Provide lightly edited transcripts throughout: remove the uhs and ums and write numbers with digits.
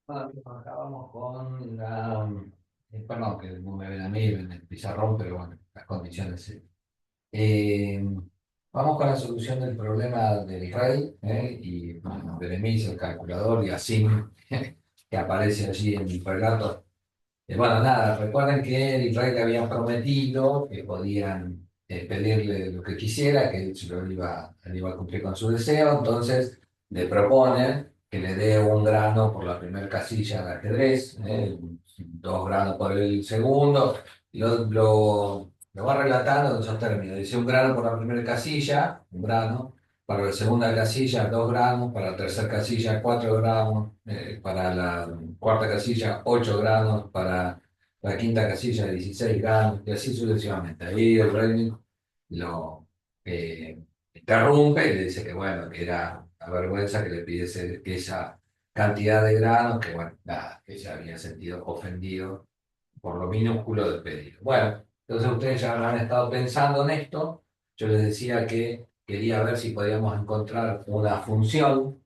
Bueno, acabamos con perdón, que no me ven a mí en el pizarrón, pero bueno, las condiciones sí. Eh, Vamos con la solución del problema del rey, y bueno, Beremis, el calculador, y así que aparece allí en el relato. Bueno, nada, recuerden que el rey le habían prometido que podían pedirle lo que quisiera, que él se él iba a cumplir con su deseo, entonces le proponen que le dé un grano por la primera casilla de ajedrez, 2 granos por el segundo, y lo va relatando en esos términos. Dice un grano por la primera casilla, un grano, para la segunda casilla 2 gramos, para la tercera casilla 4 gramos, para la cuarta casilla 8 gramos, para la quinta casilla 16 gramos, y así sucesivamente. Ahí el rey lo interrumpe y le dice que bueno, que era una vergüenza que le pidiese esa cantidad de granos, que bueno, nada, que se había sentido ofendido por lo minúsculo del pedido. Bueno, entonces ustedes ya han estado pensando en esto. Yo les decía que quería ver si podíamos encontrar una función,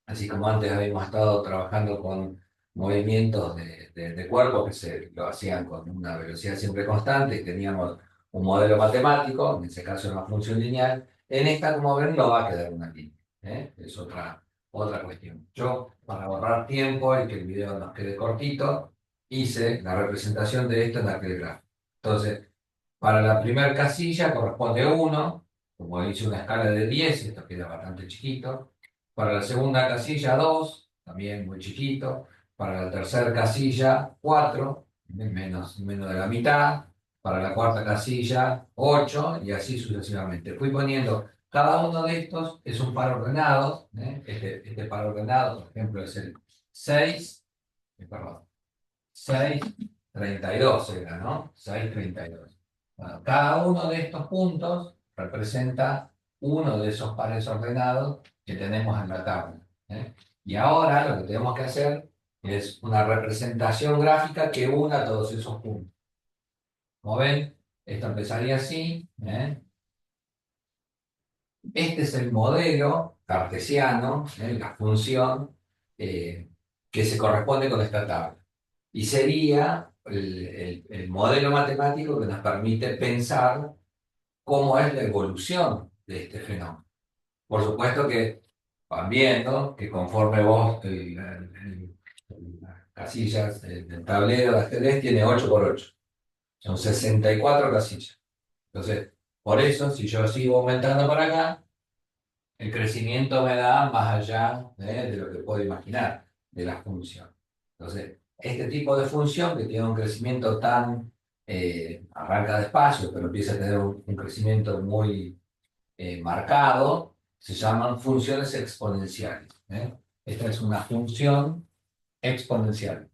así como antes habíamos estado trabajando con movimientos de cuerpo que se lo hacían con una velocidad siempre constante y teníamos un modelo matemático, en ese caso una función lineal. En esta, como ven, no va a quedar una línea, ¿eh? Es otra cuestión. Yo, para ahorrar tiempo y que el video nos quede cortito, hice la representación de esto en aquel gráfico. Entonces, para la primera casilla corresponde 1, como hice una escala de 10, esto queda bastante chiquito. Para la segunda casilla 2, también muy chiquito. Para la tercera casilla 4, menos de la mitad. Para la cuarta casilla 8 y así sucesivamente. Fui poniendo, cada uno de estos es un par ordenado. Este par ordenado, por ejemplo, es el 6, perdón, 6,32 era, ¿no? 6,32. Bueno, cada uno de estos puntos representa uno de esos pares ordenados que tenemos en la tabla, ¿eh? Y ahora lo que tenemos que hacer es una representación gráfica que una todos esos puntos. Como ven, esto empezaría así, ¿eh? Este es el modelo cartesiano, la función eh, que se corresponde con esta tabla. Y sería el modelo matemático que nos permite pensar cómo es la evolución de este fenómeno. Por supuesto que van viendo que conforme vos, las casillas del tablero de ajedrez tiene 8 por 8, son 64 casillas. Entonces, por eso, si yo sigo aumentando para acá, el crecimiento me da más allá, de lo que puedo imaginar de la función. Entonces, este tipo de función que tiene un crecimiento tan, arranca despacio, pero empieza a tener un crecimiento muy marcado, se llaman funciones exponenciales, ¿eh? Esta es una función exponencial.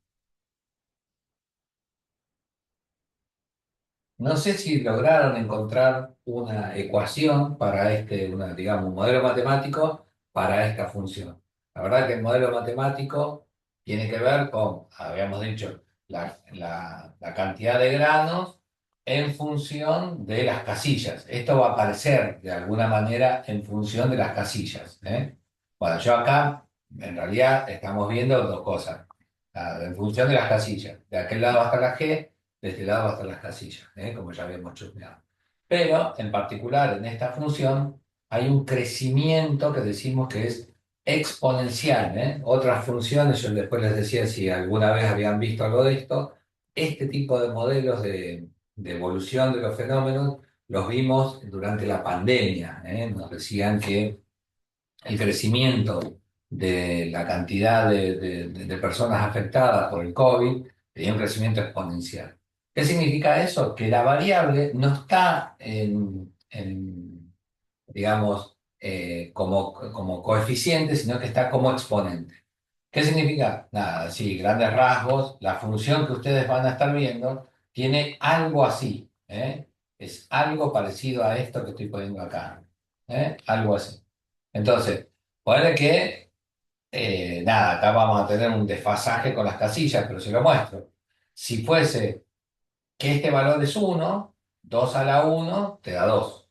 No sé si lograron encontrar una ecuación para digamos, un modelo matemático para esta función. La verdad que el modelo matemático tiene que ver con, habíamos dicho, la cantidad de granos en función de las casillas. Esto va a aparecer de alguna manera en función de las casillas, ¿eh? Bueno, yo acá, en realidad, estamos viendo dos cosas. En función de las casillas. De aquel lado va a estar la G, de este lado va a estar las casillas, como ya habíamos chusmeado. Pero, en particular, en esta función hay un crecimiento que decimos que es exponencial, ¿eh? Otras funciones, yo después les decía si alguna vez habían visto algo de esto, este tipo de modelos de evolución de los fenómenos los vimos durante la pandemia, ¿eh? Nos decían que el crecimiento de la cantidad de personas afectadas por el COVID tenía un crecimiento exponencial. ¿Qué significa eso? Que la variable no está digamos, como coeficiente, sino que está como exponente. ¿Qué significa? Nada, sí, grandes rasgos, la función que ustedes van a estar viendo tiene algo así, ¿eh? Es algo parecido a esto que estoy poniendo acá, ¿eh? Algo así. Entonces, puede que, nada, acá vamos a tener un desfasaje con las casillas, pero se lo muestro. Si fuese que este valor es 1, 2 a la 1 te da 2.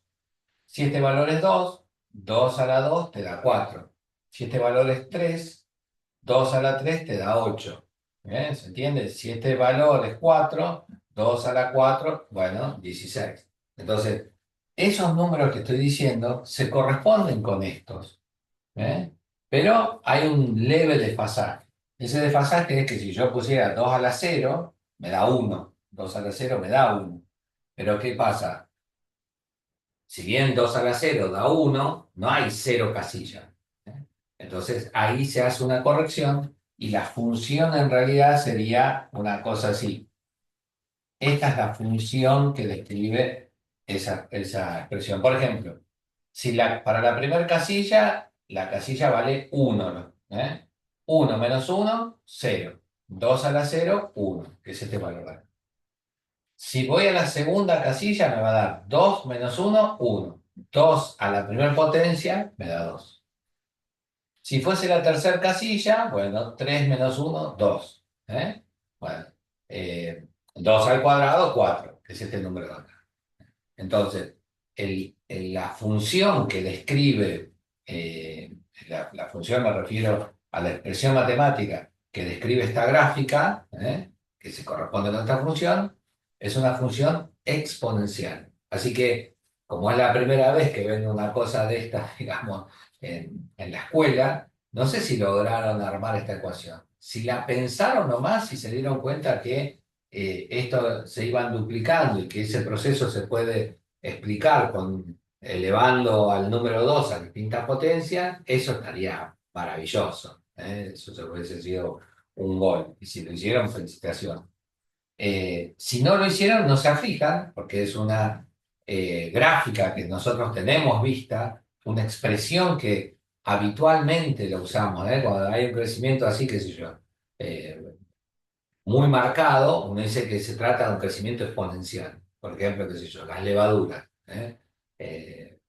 Si este valor es 2, 2 a la 2 te da 4. Si este valor es 3, 2 a la 3 te da 8. ¿Bien? ¿Se entiende? Si este valor es 4, 2 a la 4, bueno, 16. Entonces, esos números que estoy diciendo se corresponden con estos. ¿Eh? Pero hay un leve desfasaje. Ese desfasaje es que si yo pusiera 2 a la 0, me da 1. 2 a la 0 me da 1. Pero ¿qué pasa? Si bien 2 a la 0 da 1, no hay 0 casilla. ¿Eh? Entonces ahí se hace una corrección y la función en realidad sería una cosa así. Esta es la función que describe esa expresión. Por ejemplo, si para la primera casilla, la casilla vale 1, ¿no? 1 menos 1, 0. 2 a la 0, 1, que es este valor de acá. Si voy a la segunda casilla, me va a dar 2 menos 1, 1. 2 a la primera potencia, me da 2. Si fuese la tercera casilla, bueno, 3 menos 1, 2. Bueno, 2 al cuadrado, 4, que es este número de acá. Entonces, la función que describe, la función me refiero a la expresión matemática que describe esta gráfica, que se corresponde con esta función, es una función exponencial. Así que, como es la primera vez que ven una cosa de esta, digamos, en la escuela, no sé si lograron armar esta ecuación. Si la pensaron nomás y se dieron cuenta que esto se iban duplicando y que ese proceso se puede explicar elevando al número 2 a distintas potencias, eso estaría maravilloso. Eso se hubiese sido un gol. Y si lo hicieron, felicitaciones. Si no lo hicieron, no se aflijan, porque es una gráfica que nosotros tenemos vista, una expresión que habitualmente la usamos, cuando hay un crecimiento así, qué sé yo, eh, muy marcado, uno dice que se trata de un crecimiento exponencial. Por ejemplo, qué sé yo, las levaduras. Eh,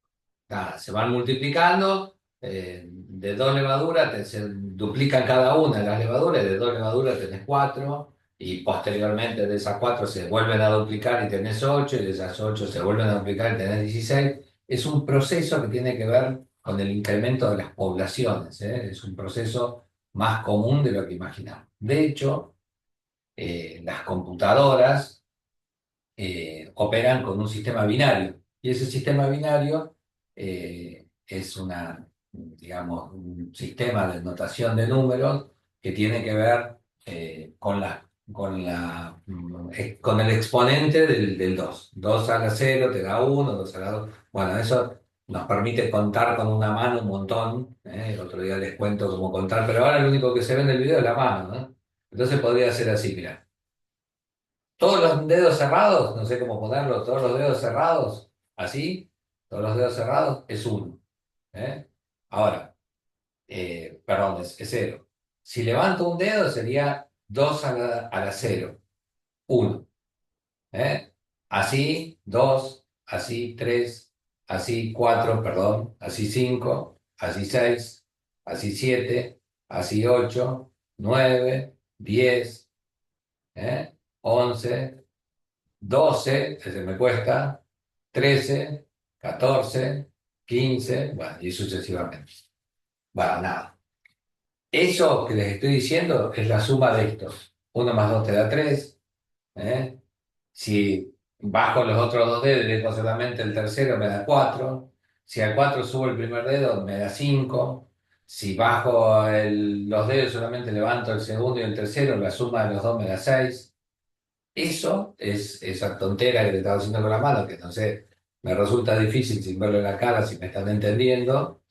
Nada, se van multiplicando, de 2 levaduras se duplican cada una de las levaduras, de 2 levaduras tenés 4, y posteriormente de esas 4 se vuelven a duplicar y tenés 8, y de esas 8 se vuelven a duplicar y tenés 16. Es un proceso que tiene que ver con el incremento de las poblaciones, es un proceso más común de lo que imaginamos. De hecho, las computadoras operan con un sistema binario. Y ese sistema binario es digamos, un sistema de notación de números que tiene que ver con el exponente del 2. 2 a la 0 te da 1, 2 a la 2. Bueno, eso nos permite contar con una mano un montón. El otro día les cuento cómo contar, pero ahora lo único que se ve en el video es la mano, ¿no? Entonces podría ser así, mira. Todos los dedos cerrados, no sé cómo ponerlo, todos los dedos cerrados, así, todos los dedos cerrados es 1. ¿Eh? Ahora, perdón, es 0. Si levanto un dedo sería 2 a la 0, 1. ¿Eh? Así, 2, así, 3, así, 4, perdón, así, 5, así, 6, así, 7, así, 8, 9, 10, 11, 12, ese me cuesta, 13, 14, 15, bueno, y sucesivamente. Bueno, nada. Eso que les estoy diciendo es la suma de estos. 1 más 2 te da 3. ¿eh? Si bajo los otros 2 dedos y dejo solamente el tercero, me da 4. Si al 4 subo el primer dedo, me da 5. Si bajo los dedos solamente levanto el segundo y el tercero, la suma de los dos me da 6. Eso es esa tontera que te estaba haciendo con la mano, que no sé, me resulta difícil sin verlo en la cara, si me están entendiendo.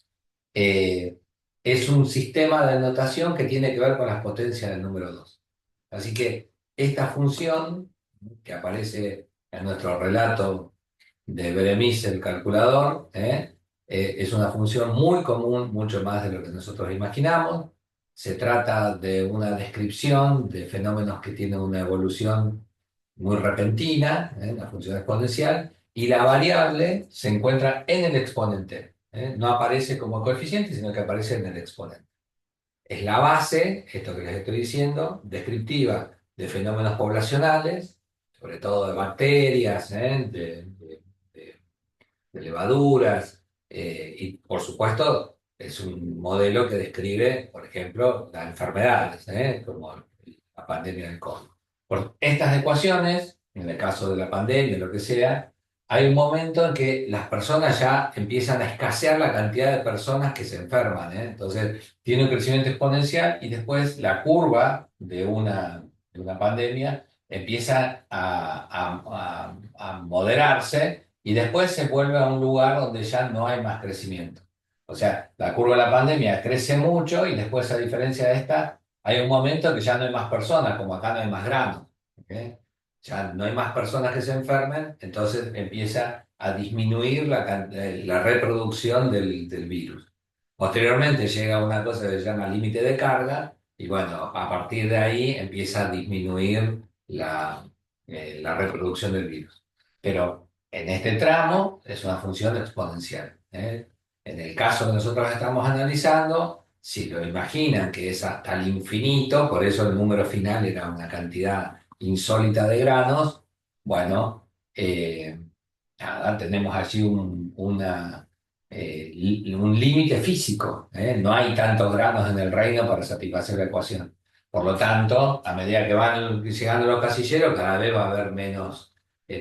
eh, es un sistema de notación que tiene que ver con las potencias del número 2. Así que esta función que aparece en nuestro relato de Beremiz, el calculador, es una función muy común, mucho más de lo que nosotros imaginamos. Se trata de una descripción de fenómenos que tienen una evolución muy repentina, una función exponencial, y la variable se encuentra en el exponente. No aparece como coeficiente, sino que aparece en el exponente. Es la base, esto que les estoy diciendo, descriptiva de fenómenos poblacionales, sobre todo de bacterias, de levaduras, y por supuesto es un modelo que describe, por ejemplo, las enfermedades, como la pandemia del COVID. Por estas ecuaciones, en el caso de la pandemia, lo que sea, hay un momento en que las personas ya empiezan a escasear la cantidad de personas que se enferman, ¿eh? Entonces, tiene un crecimiento exponencial y después la curva de una pandemia empieza a moderarse y después se vuelve a un lugar donde ya no hay más crecimiento. O sea, la curva de la pandemia crece mucho y después, a diferencia de esta, hay un momento que ya no hay más personas, como acá no hay más granos. ¿Ok? Ya no hay más personas que se enfermen, entonces empieza a disminuir la reproducción del virus. Posteriormente llega una cosa que se llama límite de carga y bueno, a partir de ahí empieza a disminuir la reproducción del virus. Pero en este tramo es una función exponencial, ¿eh? En el caso que nosotros estamos analizando, si lo imaginan que es hasta el infinito, por eso el número final era una cantidad insólita de granos, bueno, nada, tenemos allí un límite físico, ¿eh? No hay tantos granos en el reino para satisfacer la ecuación. Por lo tanto, a medida que van llegando los casilleros, cada vez va a haber menos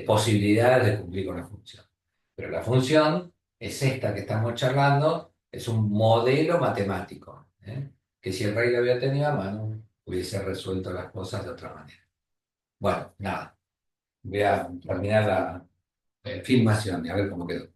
posibilidades de cumplir con la función. Pero la función es esta que estamos charlando, es un modelo matemático, ¿eh? Que si el rey lo hubiera tenido a mano, hubiese resuelto las cosas de otra manera. Bueno, nada, voy a terminar la filmación y a ver cómo quedó.